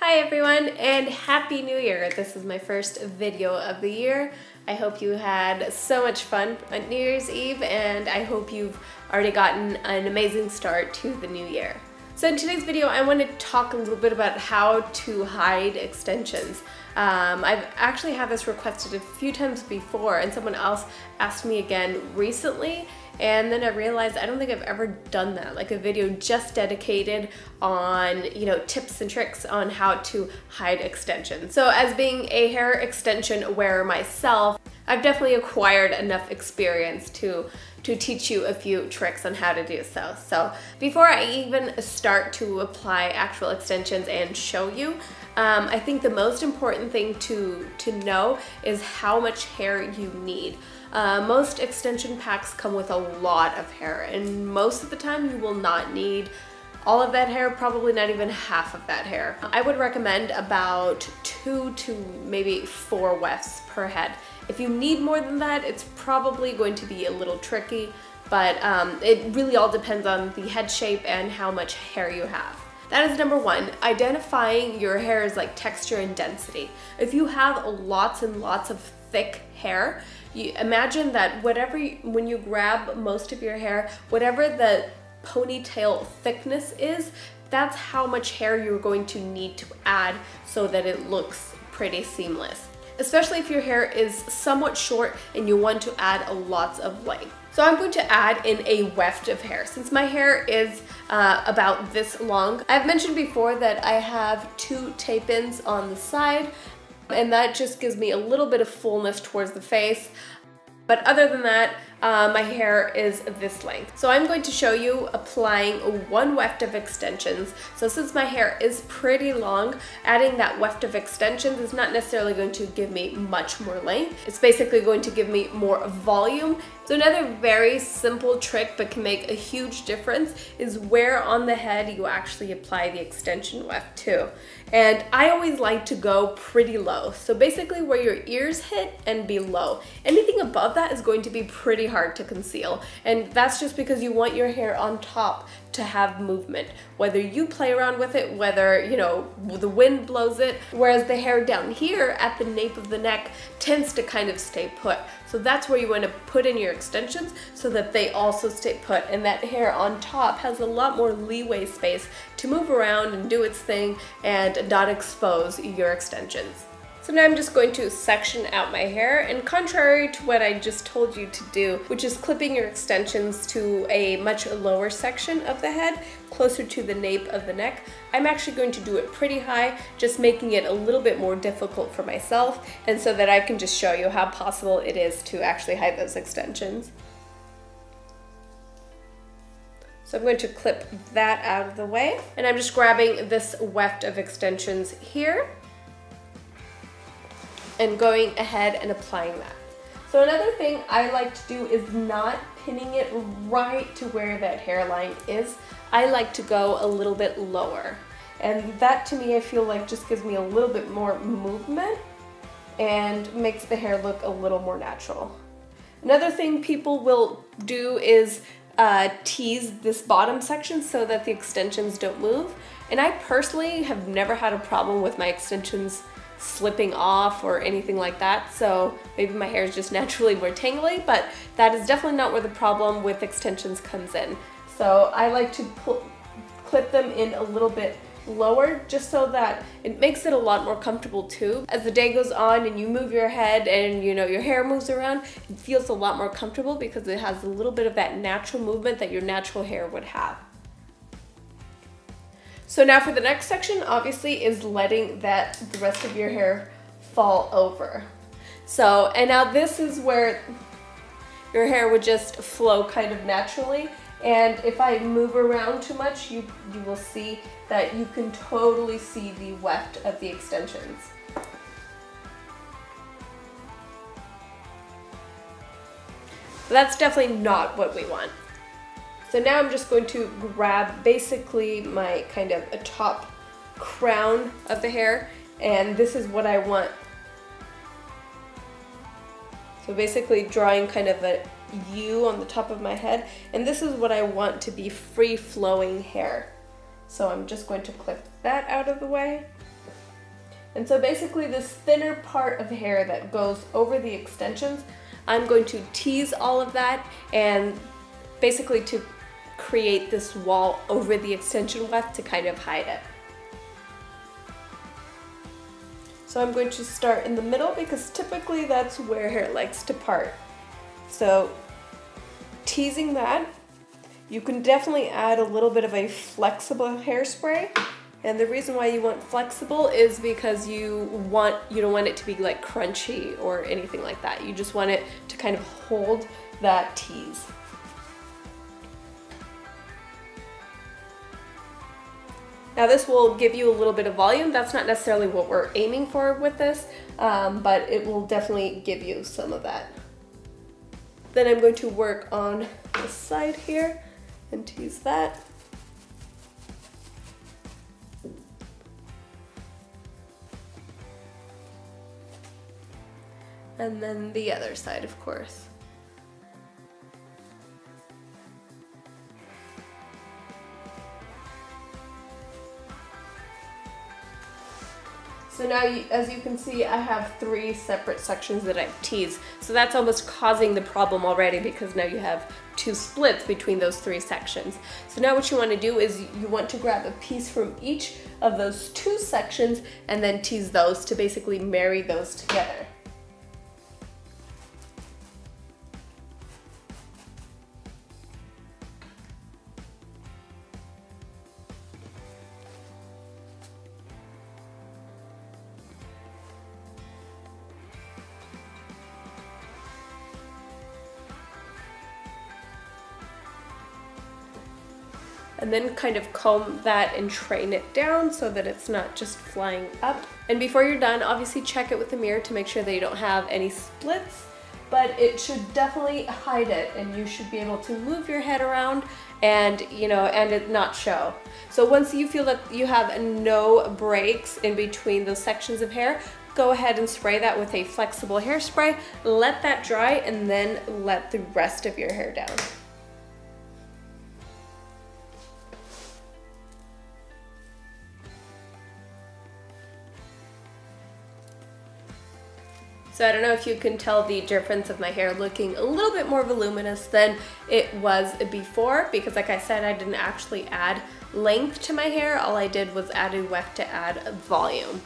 Hi everyone and Happy New Year! This is my first video of the year. I hope you had so much fun on New Year's Eve and I hope you've already gotten an amazing start to the new year. So in today's video I want to talk a little bit about how to hide extensions. I've actually had this requested a few times before and someone else asked me again recently, and then I realized I don't think I've ever done that, like a video just dedicated on, tips and tricks on how to hide extensions. So as being a hair extension wearer myself, I've definitely acquired enough experience to teach you a few tricks on how to do so. So before I even start to apply actual extensions and show you, I think the most important thing to know is how much hair you need. Most extension packs come with a lot of hair, and most of the time you will not need all of that hair, probably not even half of that hair. I would recommend about 2 to maybe 4 wefts per head. If you need more than that, it's probably going to be a little tricky, but it really all depends on the head shape and how much hair you have. That is number one, identifying your hair's texture and density. If you have lots and lots of thick hair, you imagine that when you grab most of your hair, whatever the ponytail thickness is, that's how much hair you're going to need to add so that it looks pretty seamless. Especially if your hair is somewhat short and you want to add lots of length. So I'm going to add in a weft of hair. Since my hair is about this long, I've mentioned before that I have 2 tape-ins on the side, and that just gives me a little bit of fullness towards the face. But other than that, my hair is this length. So I'm going to show you applying 1 weft of extensions. So since my hair is pretty long, adding that weft of extensions is not necessarily going to give me much more length. It's basically going to give me more volume. So another very simple trick but can make a huge difference is where on the head you actually apply the extension weft to. And I always like to go pretty low. So basically where your ears hit and below. Anything above that is going to be pretty hard to conceal. And that's just because you want your hair on top to have movement. Whether you play around with it, whether, the wind blows it, whereas the hair down here at the nape of the neck tends to kind of stay put. So that's where you want to put in your extensions so that they also stay put, and that hair on top has a lot more leeway space to move around and do its thing and not expose your extensions. So now I'm just going to section out my hair, and contrary to what I just told you to do, which is clipping your extensions to a much lower section of the head, closer to the nape of the neck, I'm actually going to do it pretty high, just making it a little bit more difficult for myself, and so that I can just show you how possible it is to actually hide those extensions. So I'm going to clip that out of the way, and I'm just grabbing this weft of extensions here and going ahead and applying that. So another thing I like to do is not pinning it right to where that hairline is. I like to go a little bit lower. And that to me I feel like just gives me a little bit more movement and makes the hair look a little more natural. Another thing people will do is tease this bottom section so that the extensions don't move. And I personally have never had a problem with my extensions slipping off or anything like that, so maybe my hair is just naturally more tangly, but that is definitely not where the problem with extensions comes in. So I like to clip them in a little bit lower just so that it makes it a lot more comfortable too. As the day goes on and you move your head and your hair moves around, it feels a lot more comfortable because it has a little bit of that natural movement that your natural hair would have. So now for the next section, obviously, is letting the rest of your hair fall over. So, and now this is where your hair would just flow kind of naturally. And if I move around too much, you will see that you can totally see the weft of the extensions. But that's definitely not what we want. So now I'm just going to grab basically my kind of a top crown of the hair, and this is what I want. So basically drawing kind of a U on the top of my head, and this is what I want to be free flowing hair. So I'm just going to clip that out of the way. And so basically this thinner part of hair that goes over the extensions, I'm going to tease all of that and basically to create this wall over the extension weft to kind of hide it. So I'm going to start in the middle because typically that's where hair likes to part. So teasing that, you can definitely add a little bit of a flexible hairspray. And the reason why you want flexible is because you don't want it to be like crunchy or anything like that. You just want it to kind of hold that tease. Now this will give you a little bit of volume. That's not necessarily what we're aiming for with this, but it will definitely give you some of that. Then I'm going to work on the side here and tease that. And then the other side, of course. So now, as you can see, I have 3 separate sections that I've teased. So that's almost causing the problem already because now you have 2 splits between those 3 sections. So now what you want to do is you want to grab a piece from each of those 2 sections and then tease those to basically marry those together. And then kind of comb that and train it down so that it's not just flying up. And before you're done, obviously check it with the mirror to make sure that you don't have any splits, but it should definitely hide it and you should be able to move your head around and, and it not show. So once you feel that you have no breaks in between those sections of hair, go ahead and spray that with a flexible hairspray, let that dry, and then let the rest of your hair down. So I don't know if you can tell the difference of my hair looking a little bit more voluminous than it was before, because like I said, I didn't actually add length to my hair. All I did was added weft to add volume.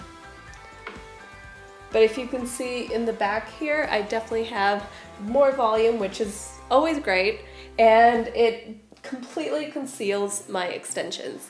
But if you can see in the back here, I definitely have more volume, which is always great, and it completely conceals my extensions.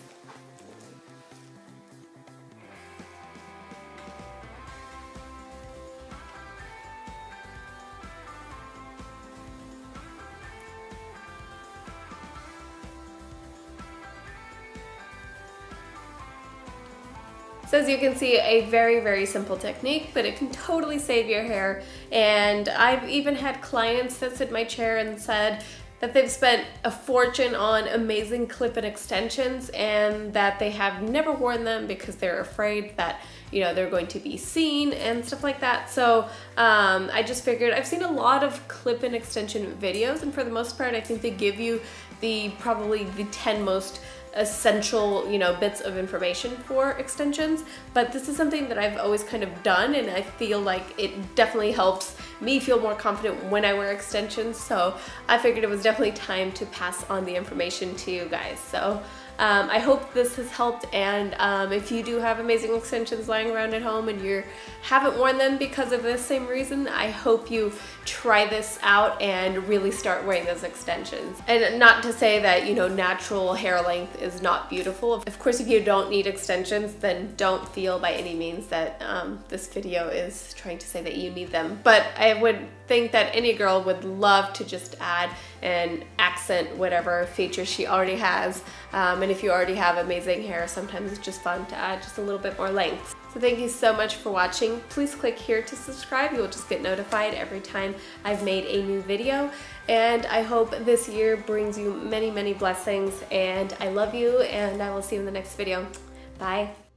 So as you can see, a very, very simple technique, but it can totally save your hair. And I've even had clients that sit in my chair and said that they've spent a fortune on amazing clip-in extensions and that they have never worn them because they're afraid that, they're going to be seen and stuff like that. So I just figured, I've seen a lot of clip-in extension videos, and for the most part, I think they give you probably the 10 most essential bits of information for extensions, but this is something that I've always kind of done, and I feel like it definitely helps me feel more confident when I wear extensions. So I figured it was definitely time to pass on the information to you guys. So I hope this has helped, and if you do have amazing extensions lying around at home and you haven't worn them because of this same reason, I hope you try this out and really start wearing those extensions. And not to say that, natural hair length is not beautiful. Of course, if you don't need extensions, then don't feel by any means that this video is trying to say that you need them. But I would think that any girl would love to just add and accent whatever features she already has. And if you already have amazing hair, sometimes it's just fun to add just a little bit more length. So thank you so much for watching. Please click here to subscribe. You'll just get notified every time I've made a new video. And I hope this year brings you many, many blessings. And I love you, and I will see you in the next video. Bye.